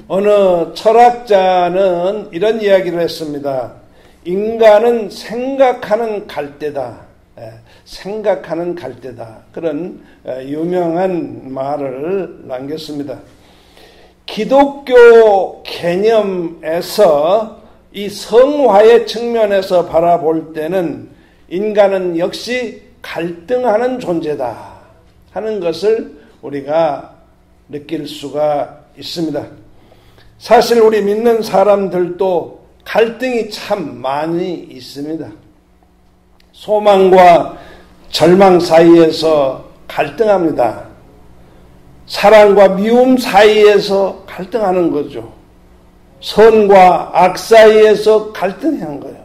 어느 철학자는 이런 이야기를 했습니다. 인간은 생각하는 갈대다. 생각하는 갈대다. 그런 유명한 말을 남겼습니다. 기독교 개념에서 이 성화의 측면에서 바라볼 때는 인간은 역시 갈등하는 존재다 하는 것을 우리가 느낄 수가 있습니다. 사실 우리 믿는 사람들도 갈등이 참 많이 있습니다. 소망과 절망 사이에서 갈등합니다. 사랑과 미움 사이에서 갈등하는 거죠. 선과 악 사이에서 갈등하는 거예요.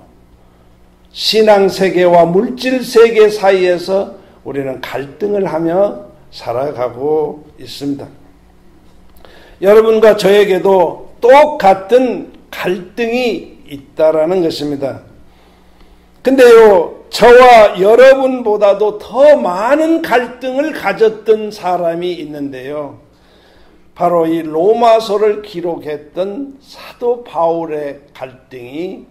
신앙세계와 물질세계 사이에서 우리는 갈등을 하며 살아가고 있습니다. 여러분과 저에게도 똑같은 갈등이 있다라는 것입니다. 근데요, 저와 여러분보다도 더 많은 갈등을 가졌던 사람이 있는데요. 바로 이 로마서를 기록했던 사도 바울의 갈등이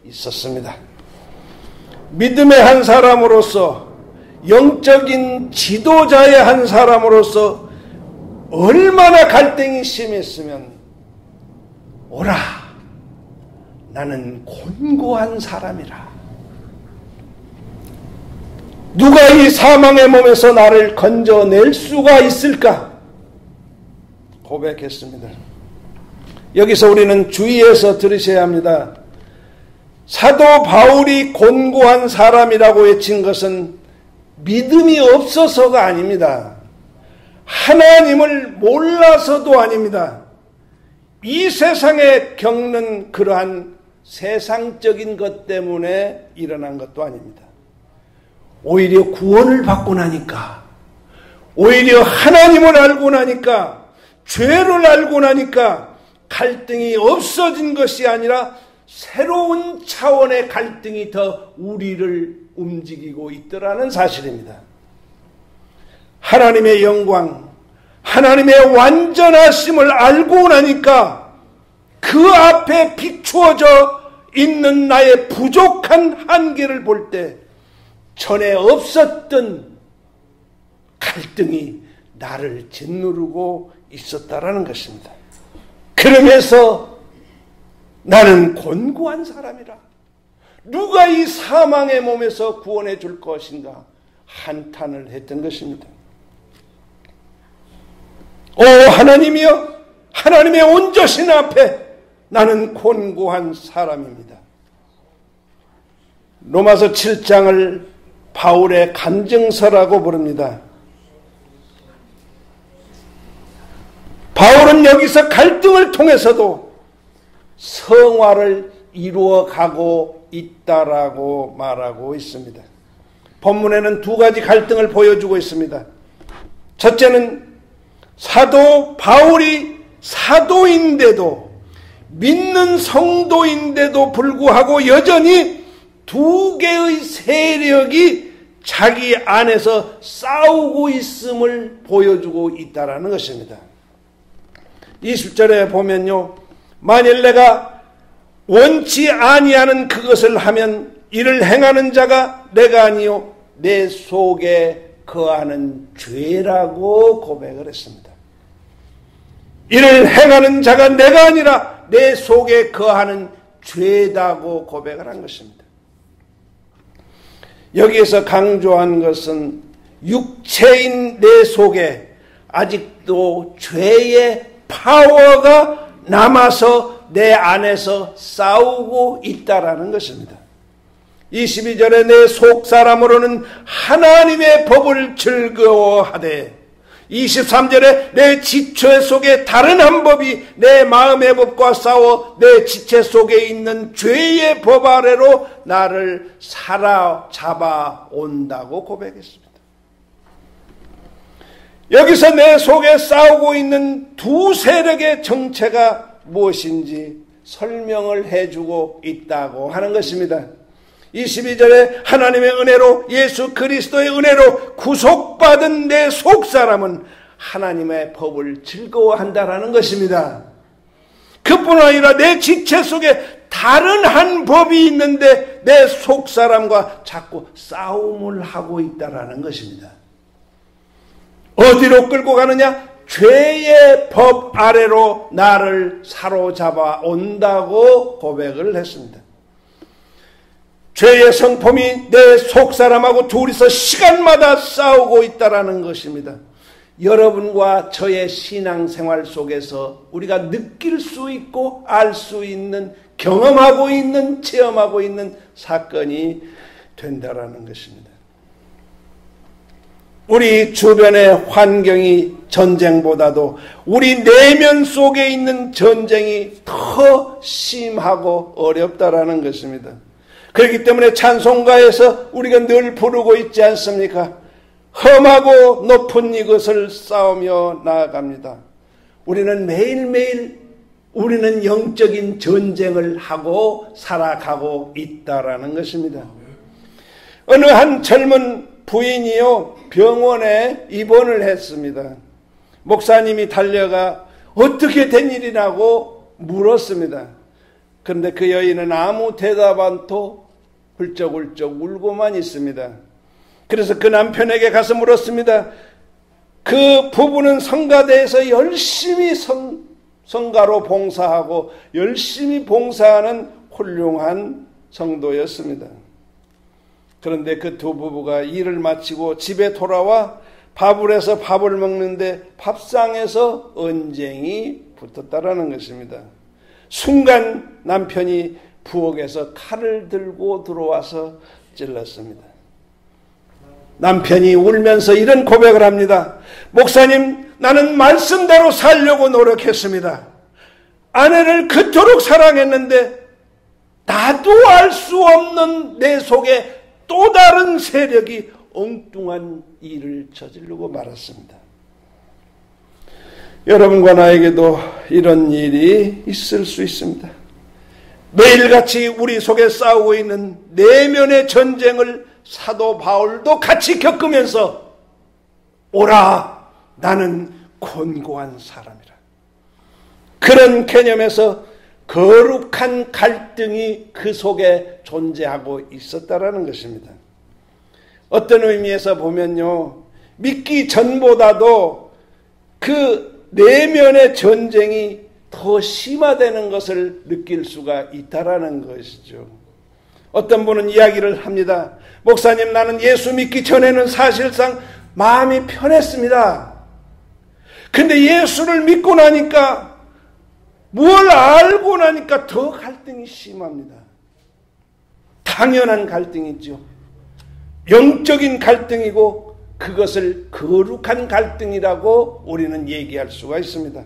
있었습니다. 믿음의 한 사람으로서, 영적인 지도자의 한 사람으로서 얼마나 갈등이 심했으면, 오라, 나는 곤고한 사람이라. 누가 이 사망의 몸에서 나를 건져낼 수가 있을까? 고백했습니다. 여기서 우리는 주의해서 들으셔야 합니다. 사도 바울이 곤고한 사람이라고 외친 것은 믿음이 없어서가 아닙니다. 하나님을 몰라서도 아닙니다. 이 세상에 겪는 그러한 세상적인 것 때문에 일어난 것도 아닙니다. 오히려 구원을 받고 나니까, 오히려 하나님을 알고 나니까, 죄를 알고 나니까 갈등이 없어진 것이 아니라 새로운 차원의 갈등이 더 우리를 움직이고 있더라는 사실입니다. 하나님의 영광, 하나님의 완전하심을 알고 나니까 그 앞에 비추어져 있는 나의 부족한 한계를 볼 때 전에 없었던 갈등이 나를 짓누르고 있었다라는 것입니다. 그러면서 나는 곤고한 사람이라. 누가 이 사망의 몸에서 구원해 줄 것인가 한탄을 했던 것입니다. 오 하나님이여, 하나님의 온전신 앞에 나는 곤고한 사람입니다. 로마서 7장을 바울의 간증서라고 부릅니다. 바울은 여기서 갈등을 통해서도 성화를 이루어가고 있다라고 말하고 있습니다. 본문에는 두 가지 갈등을 보여주고 있습니다. 첫째는 사도 바울이 사도인데도, 믿는 성도인데도 불구하고 여전히 두 개의 세력이 자기 안에서 싸우고 있음을 보여주고 있다라는 것입니다. 20절에 보면요, 만일 내가 원치 아니하는 그것을 하면 이를 행하는 자가 내가 아니요 내 속에 거하는 죄라고 고백을 했습니다. 이를 행하는 자가 내가 아니라 내 속에 거하는 죄다고 고백을 한 것입니다. 여기에서 강조한 것은 육체인 내 속에 아직도 죄의 파워가 남아서 내 안에서 싸우고 있다라는 것입니다. 22절에 내 속사람으로는 하나님의 법을 즐거워하되, 23절에 내 지체 속에 다른 한 법이 내 마음의 법과 싸워 내 지체 속에 있는 죄의 법 아래로 나를 사로잡아 온다고 고백했습니다. 여기서 내 속에 싸우고 있는 두 세력의 정체가 무엇인지 설명을 해주고 있다고 하는 것입니다. 22절에 하나님의 은혜로, 예수 그리스도의 은혜로 구속받은 내 속사람은 하나님의 법을 즐거워한다라는 것입니다. 그뿐 아니라 내 지체 속에 다른 한 법이 있는데 내 속사람과 자꾸 싸움을 하고 있다라는 것입니다. 어디로 끌고 가느냐? 죄의 법 아래로 나를 사로잡아 온다고 고백을 했습니다. 죄의 성품이 내 속사람하고 둘이서 시간마다 싸우고 있다라는 것입니다. 여러분과 저의 신앙생활 속에서 우리가 느낄 수 있고 알 수 있는, 경험하고 있는, 체험하고 있는 사건이 된다라는 것입니다. 우리 주변의 환경이 전쟁보다도 우리 내면 속에 있는 전쟁이 더 심하고 어렵다라는 것입니다. 그렇기 때문에 찬송가에서 우리가 늘 부르고 있지 않습니까? 험하고 높은 이것을 싸우며 나아갑니다. 우리는 매일매일 우리는 영적인 전쟁을 하고 살아가고 있다라는 것입니다. 어느 한 젊은 부인이요, 병원에 입원을 했습니다. 목사님이 달려가 어떻게 된 일이라고 물었습니다. 그런데 그 여인은 아무 대답 않고 훌쩍훌쩍 울고만 있습니다. 그래서 그 남편에게 가서 물었습니다. 그 부부는 성가대에서 열심히 성가로 봉사하고 열심히 봉사하는 훌륭한 성도였습니다. 그런데 그 두 부부가 일을 마치고 집에 돌아와 밥을 해서 밥을 먹는데 밥상에서 언쟁이 붙었다라는 것입니다. 순간 남편이 부엌에서 칼을 들고 들어와서 찔렀습니다. 남편이 울면서 이런 고백을 합니다. 목사님, 나는 말씀대로 살려고 노력했습니다. 아내를 그토록 사랑했는데 나도 알 수 없는 내 속에 또 다른 세력이 엉뚱한 일을 저지르고 말았습니다. 여러분과 나에게도 이런 일이 있을 수 있습니다. 매일같이 우리 속에 싸우고 있는 내면의 전쟁을 사도 바울도 같이 겪으면서 오라, 나는 곤고한 사람이라. 그런 개념에서 거룩한 갈등이 그 속에 존재하고 있었다라는 것입니다. 어떤 의미에서 보면요, 믿기 전보다도 그 내면의 전쟁이 더 심화되는 것을 느낄 수가 있다라는 것이죠. 어떤 분은 이야기를 합니다. 목사님, 나는 예수 믿기 전에는 사실상 마음이 편했습니다. 근데 예수를 믿고 나니까, 뭘 알고 나니까 더 갈등이 심합니다. 당연한 갈등이죠. 영적인 갈등이고 그것을 거룩한 갈등이라고 우리는 얘기할 수가 있습니다.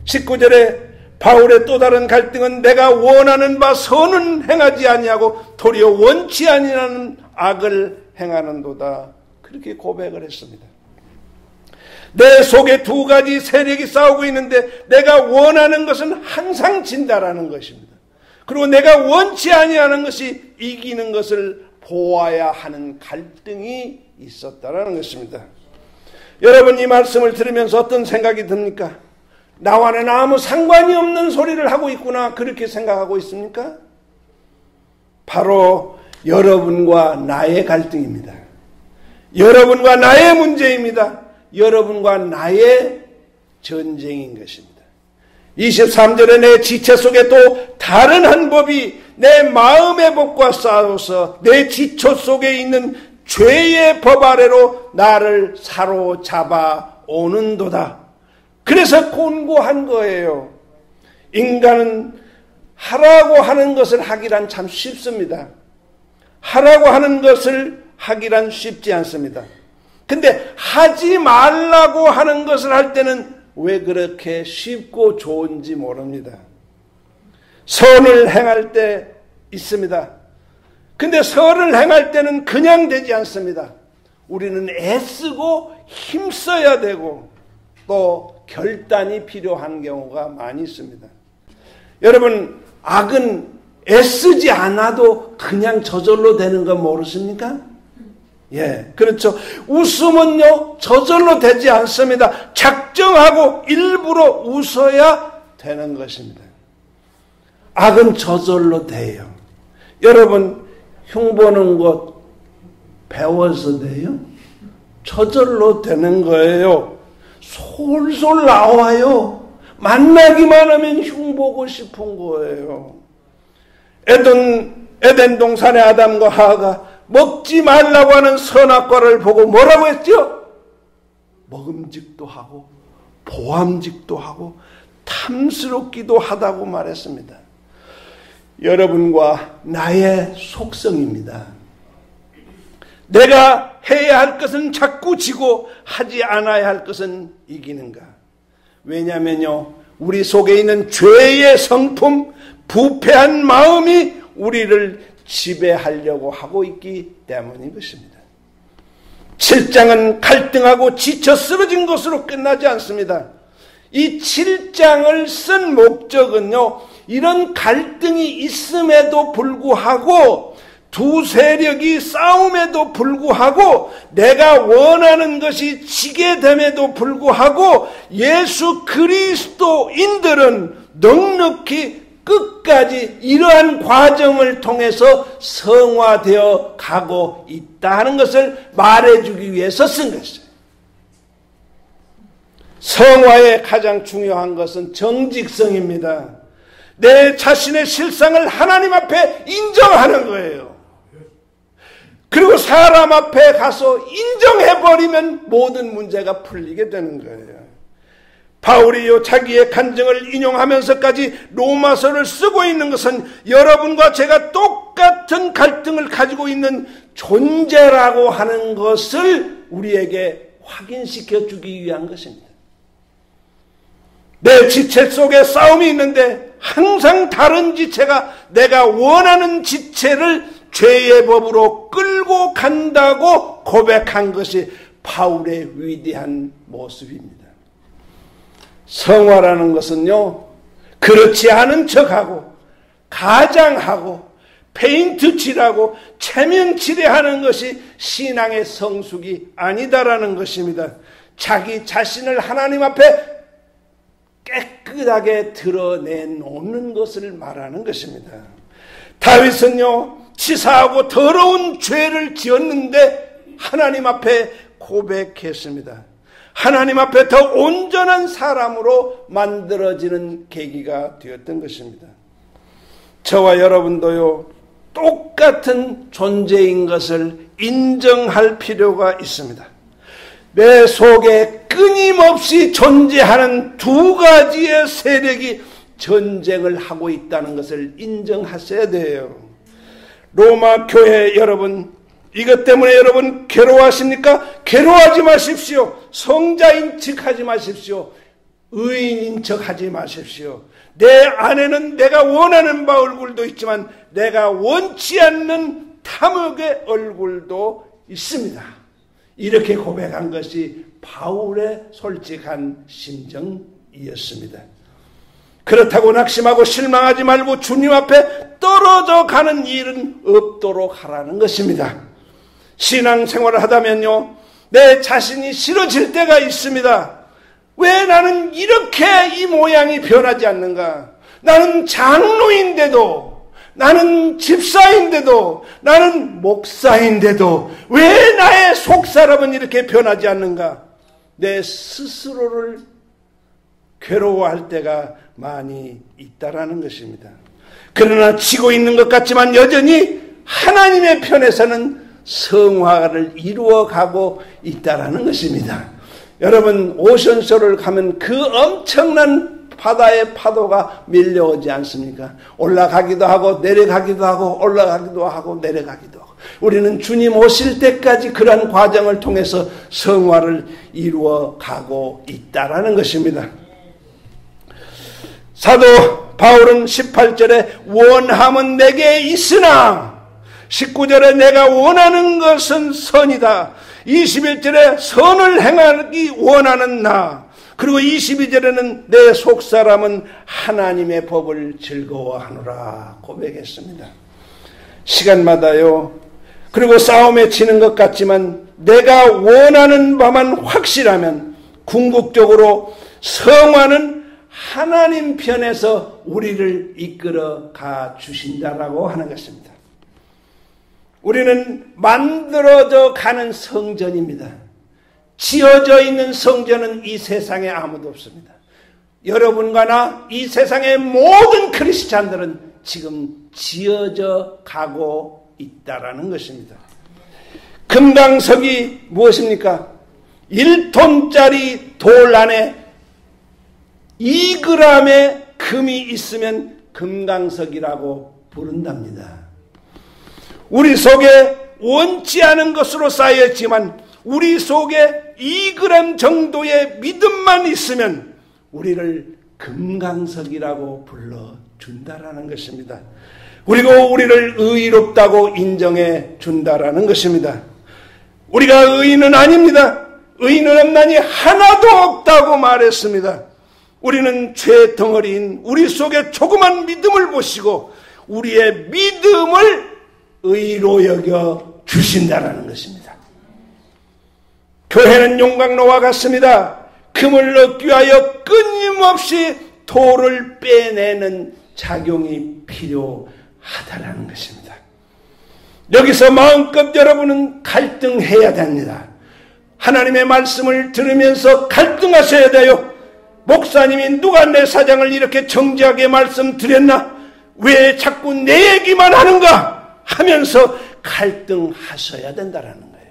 19절에 바울의 또 다른 갈등은 내가 원하는 바 선은 행하지 아니하고 도리어 원치 아니하는 악을 행하는도다. 그렇게 고백을 했습니다. 내 속에 두 가지 세력이 싸우고 있는데 내가 원하는 것은 항상 진다라는 것입니다. 그리고 내가 원치 아니하는 것이 이기는 것을 보아야 하는 갈등이 있었다라는 것입니다. 여러분, 이 말씀을 들으면서 어떤 생각이 듭니까? 나와는 아무 상관이 없는 소리를 하고 있구나, 그렇게 생각하고 있습니까? 바로 여러분과 나의 갈등입니다. 여러분과 나의 문제입니다. 여러분과 나의 전쟁인 것입니다. 23절에 내 지체 속에 또 다른 한 법이 내 마음의 법과 싸워서 내 지초 속에 있는 죄의 법 아래로 나를 사로잡아 오는도다. 그래서 곤고한 거예요. 인간은 하라고 하는 것을 하기란 참 쉽습니다. 하라고 하는 것을 하기란 쉽지 않습니다. 근데 하지 말라고 하는 것을 할 때는 왜 그렇게 쉽고 좋은지 모릅니다. 선을 행할 때 있습니다. 근데 선을 행할 때는 그냥 되지 않습니다. 우리는 애쓰고 힘써야 되고 또 결단이 필요한 경우가 많이 있습니다. 여러분, 악은 애쓰지 않아도 그냥 저절로 되는 거 모르십니까? 예, 그렇죠. 웃음은요, 저절로 되지 않습니다. 작정하고 일부러 웃어야 되는 것입니다. 악은 저절로 돼요. 여러분, 흉보는 것 배워서 돼요? 저절로 되는 거예요. 솔솔 나와요. 만나기만 하면 흉보고 싶은 거예요. 에덴 동산의 아담과 하와가 먹지 말라고 하는 선악과를 보고 뭐라고 했죠? 먹음직도 하고 보암직도 하고 탐스럽기도 하다고 말했습니다. 여러분과 나의 속성입니다. 내가 해야 할 것은 자꾸 지고 하지 않아야 할 것은 이기는가? 왜냐면요, 우리 속에 있는 죄의 성품, 부패한 마음이 우리를 지배하려고 하고 있기 때문인 것입니다. 7장은 갈등하고 지쳐 쓰러진 것으로 끝나지 않습니다. 이 7장을 쓴 목적은요, 이런 갈등이 있음에도 불구하고 두 세력이 싸움에도 불구하고 내가 원하는 것이 지게 됨에도 불구하고 예수 그리스도인들은 넉넉히 끝까지 이러한 과정을 통해서 성화되어 가고 있다는 것을 말해주기 위해서 쓴 것이에요. 성화의 가장 중요한 것은 정직성입니다. 내 자신의 실상을 하나님 앞에 인정하는 거예요. 그리고 사람 앞에 가서 인정해버리면 모든 문제가 풀리게 되는 거예요. 바울이요, 자기의 간증을 인용하면서까지 로마서를 쓰고 있는 것은 여러분과 제가 똑같은 갈등을 가지고 있는 존재라고 하는 것을 우리에게 확인시켜 주기 위한 것입니다. 내 지체 속에 싸움이 있는데 항상 다른 지체가 내가 원하는 지체를 죄의 법으로 끌고 간다고 고백한 것이 바울의 위대한 모습입니다. 성화라는 것은요, 그렇지 않은 척하고 가장하고 페인트 칠하고 체면 칠해하는 것이 신앙의 성숙이 아니다라는 것입니다. 자기 자신을 하나님 앞에 깨끗하게 드러내놓는 것을 말하는 것입니다. 다윗은요, 치사하고 더러운 죄를 지었는데 하나님 앞에 고백했습니다. 하나님 앞에 더 온전한 사람으로 만들어지는 계기가 되었던 것입니다. 저와 여러분도요, 똑같은 존재인 것을 인정할 필요가 있습니다. 내 속에 끊임없이 존재하는 두 가지의 세력이 전쟁을 하고 있다는 것을 인정하셔야 돼요. 로마 교회 여러분, 이것 때문에 여러분 괴로워하십니까? 괴로워하지 마십시오. 성자인 척하지 마십시오. 의인인 척하지 마십시오. 내 안에는 내가 원하는 바 얼굴도 있지만 내가 원치 않는 탐욕의 얼굴도 있습니다. 이렇게 고백한 것이 바울의 솔직한 심정이었습니다. 그렇다고 낙심하고 실망하지 말고 주님 앞에 떨어져 가는 일은 없도록 하라는 것입니다. 신앙생활을 하다면요, 내 자신이 싫어질 때가 있습니다. 왜 나는 이렇게 이 모양이 변하지 않는가? 나는 장로인데도, 나는 집사인데도, 나는 목사인데도 왜 나의 속사람은 이렇게 변하지 않는가? 내 스스로를 괴로워할 때가 많이 있다라는 것입니다. 그러나 지고 있는 것 같지만 여전히 하나님의 편에서는 성화를 이루어가고 있다라는 것입니다. 여러분, 오션쇼를 가면 그 엄청난 바다의 파도가 밀려오지 않습니까? 올라가기도 하고 내려가기도 하고 올라가기도 하고 내려가기도 하고. 우리는 주님 오실 때까지 그런 과정을 통해서 성화를 이루어가고 있다라는 것입니다. 사도 바울은 18절에 원함은 내게 있으나 19절에 내가 원하는 것은 선이다. 21절에 선을 행하기 원하는 나. 그리고 22절에는 내 속사람은 하나님의 법을 즐거워하노라 고백했습니다. 시간마다요, 그리고 싸움에 지는 것 같지만 내가 원하는 바만 확실하면 궁극적으로 성화는 하나님 편에서 우리를 이끌어 가 주신다라고 하는 것입니다. 우리는 만들어져 가는 성전입니다. 지어져 있는 성전은 이 세상에 아무도 없습니다. 여러분과 나, 이 세상의 모든 크리스찬들은 지금 지어져 가고 있다라는 것입니다. 금강석이 무엇입니까? 1톤짜리 돌 안에 2g의 금이 있으면 금강석이라고 부른답니다. 우리 속에 원치 않은 것으로 쌓여있지만 우리 속에 2g 정도의 믿음만 있으면 우리를 금강석이라고 불러준다라는 것입니다. 그리고 우리를 의롭다고 인정해 준다라는 것입니다. 우리가 의인은 아닙니다. 의인은 없나니 하나도 없다고 말했습니다. 우리는 죄 덩어리인 우리 속에 조그만 믿음을 보시고 우리의 믿음을 의로 여겨 주신다라는 것입니다. 교회는 용광로와 같습니다. 금을 얻기 위하여 끊임없이 돌을 빼내는 작용이 필요하다라는 것입니다. 여기서 마음껏 여러분은 갈등해야 됩니다. 하나님의 말씀을 들으면서 갈등하셔야 돼요. 목사님이 누가 내 사장을 이렇게 정지하게 말씀드렸나? 왜 자꾸 내 얘기만 하는가? 하면서 갈등하셔야 된다라는 거예요.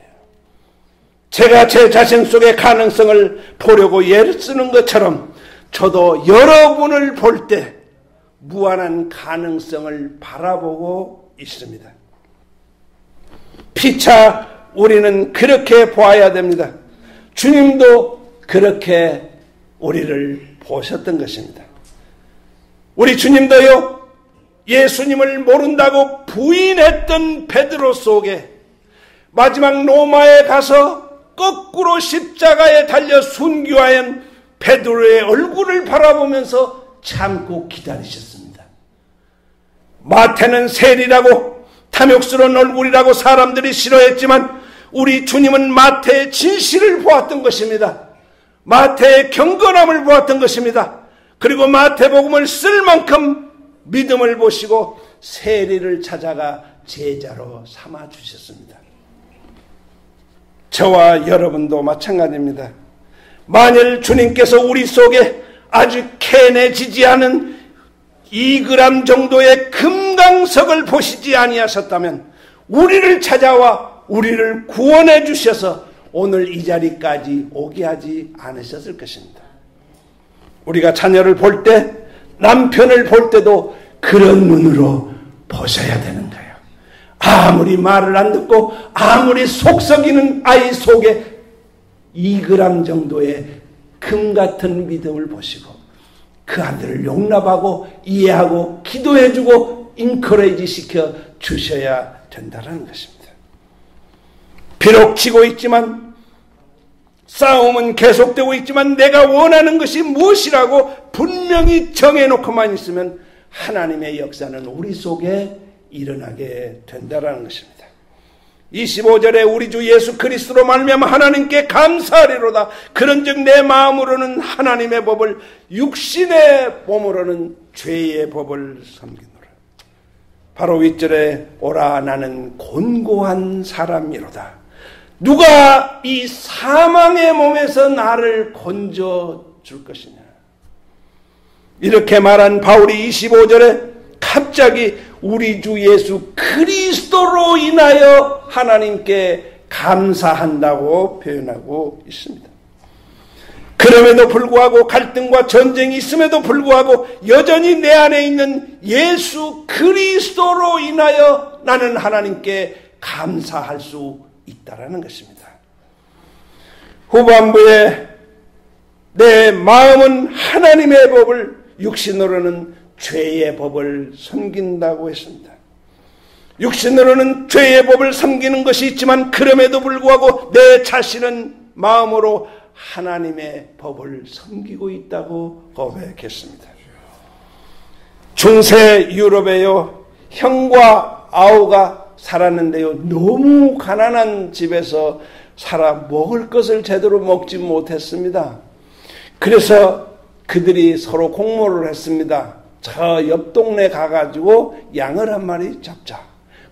제가 제 자신 속의 가능성을 보려고 예를 쓰는 것처럼 저도 여러분을 볼 때 무한한 가능성을 바라보고 있습니다. 피차 우리는 그렇게 보아야 됩니다. 주님도 그렇게 우리를 보셨던 것입니다. 우리 주님도요, 예수님을 모른다고 부인했던 베드로 속에 마지막 로마에 가서 거꾸로 십자가에 달려 순교하연 베드로의 얼굴을 바라보면서 참고 기다리셨습니다. 마태는 세리라고 탐욕스러운 얼굴이라고 사람들이 싫어했지만 우리 주님은 마태의 진실을 보았던 것입니다. 마태의 경건함을 보았던 것입니다. 그리고 마태복음을 쓸 만큼 믿음을 보시고 세리를 찾아가 제자로 삼아 주셨습니다. 저와 여러분도 마찬가지입니다. 만일 주님께서 우리 속에 아주 캐내지지 않은 2g 정도의 금강석을 보시지 아니하셨다면 우리를 찾아와 우리를 구원해 주셔서 오늘 이 자리까지 오게 하지 않으셨을 것입니다. 우리가 자녀를 볼 때, 남편을 볼 때도 그런 눈으로 보셔야 되는 거예요. 아무리 말을 안 듣고 아무리 속썩이는 아이 속에 2g 정도의 금 같은 믿음을 보시고 그 아들을 용납하고 이해하고 기도해주고 인커레이지 시켜 주셔야 된다는 것입니다. 비록 지고 있지만 싸움은 계속되고 있지만 내가 원하는 것이 무엇이라고 분명히 정해놓고만 있으면 하나님의 역사는 우리 속에 일어나게 된다는 것입니다. 25절에 우리 주 예수 그리스도로 말미암아 하나님께 감사하리로다. 그런즉 내 마음으로는 하나님의 법을 육신의 몸으로는 죄의 법을 섬기노라. 바로 윗절에 오라 나는 곤고한 사람이로다. 누가 이 사망의 몸에서 나를 건져줄 것이냐. 이렇게 말한 바울이 25절에 갑자기 우리 주 예수 그리스도로 인하여 하나님께 감사한다고 표현하고 있습니다. 그럼에도 불구하고 갈등과 전쟁이 있음에도 불구하고 여전히 내 안에 있는 예수 그리스도로 인하여 나는 하나님께 감사할 수 있다라는 것입니다. 후반부에 내 마음은 하나님의 법을 육신으로는 죄의 법을 섬긴다고 했습니다. 육신으로는 죄의 법을 섬기는 것이 있지만 그럼에도 불구하고 내 자신은 마음으로 하나님의 법을 섬기고 있다고 고백했습니다. 중세 유럽에요, 형과 아우가 살았는데요, 너무 가난한 집에서 살아 먹을 것을 제대로 먹지 못했습니다. 그래서 그들이 서로 공모를 했습니다. 저 옆 동네 가가지고 양을 한 마리 잡자.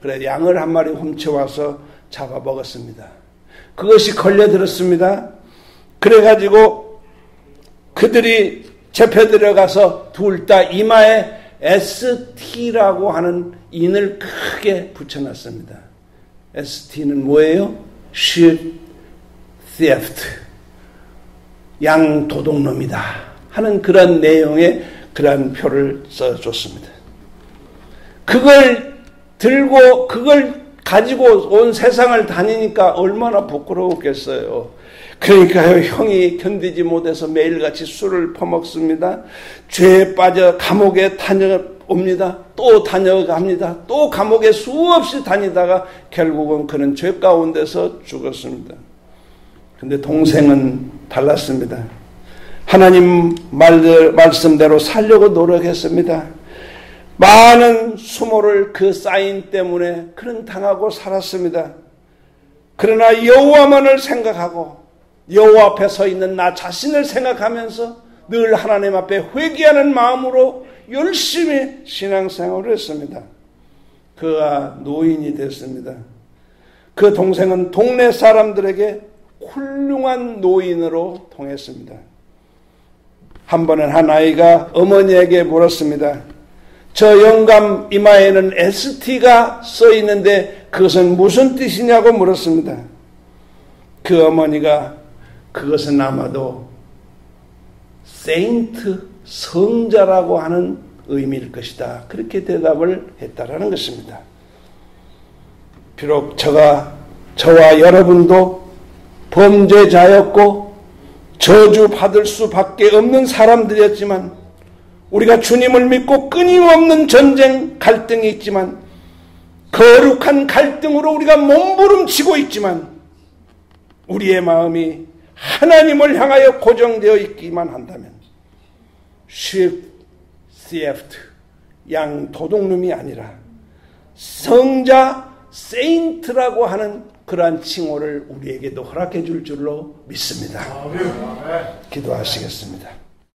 그래 양을 한 마리 훔쳐와서 잡아먹었습니다. 그것이 걸려들었습니다. 그래가지고 그들이 잡혀 들어가서 둘 다 이마에 ST라고 하는 인을 크게 붙여놨습니다. ST는 뭐예요? Sheep Theft. 양 도둑놈이다 하는 그런 내용의 그런 표를 써줬습니다. 그걸 들고 그걸 가지고 온 세상을 다니니까 얼마나 부끄러웠겠어요. 그러니까요, 형이 견디지 못해서 매일같이 술을 퍼먹습니다. 죄에 빠져 감옥에 다녀옵니다. 또 다녀갑니다. 또 감옥에 수없이 다니다가 결국은 그는 죄 가운데서 죽었습니다. 근데 동생은 달랐습니다. 하나님 말씀대로 살려고 노력했습니다. 많은 수모를 그 사인 때문에 그는 당하고 살았습니다. 그러나 여호와만을 생각하고 여호와 앞에 서 있는 나 자신을 생각하면서 늘 하나님 앞에 회개하는 마음으로 열심히 신앙생활을 했습니다. 그가 노인이 됐습니다. 그 동생은 동네 사람들에게 훌륭한 노인으로 통했습니다. 한 번은 한 아이가 어머니에게 물었습니다. 저 영감 이마에는 ST가 써 있는데 그것은 무슨 뜻이냐고 물었습니다. 그 어머니가 그것은 아마도 세인트, 성자라고 하는 의미일 것이다. 그렇게 대답을 했다라는 것입니다. 비록 저와 여러분도 범죄자였고 저주받을 수밖에 없는 사람들이었지만 우리가 주님을 믿고 끊임없는 전쟁, 갈등이 있지만 거룩한 갈등으로 우리가 몸부림치고 있지만 우리의 마음이 하나님을 향하여 고정되어 있기만 한다면 sheep theft, 양 도둑놈이 아니라 성자, 세인트라고 하는 그러한 칭호를 우리에게도 허락해 줄 줄로 믿습니다. 기도하시겠습니다.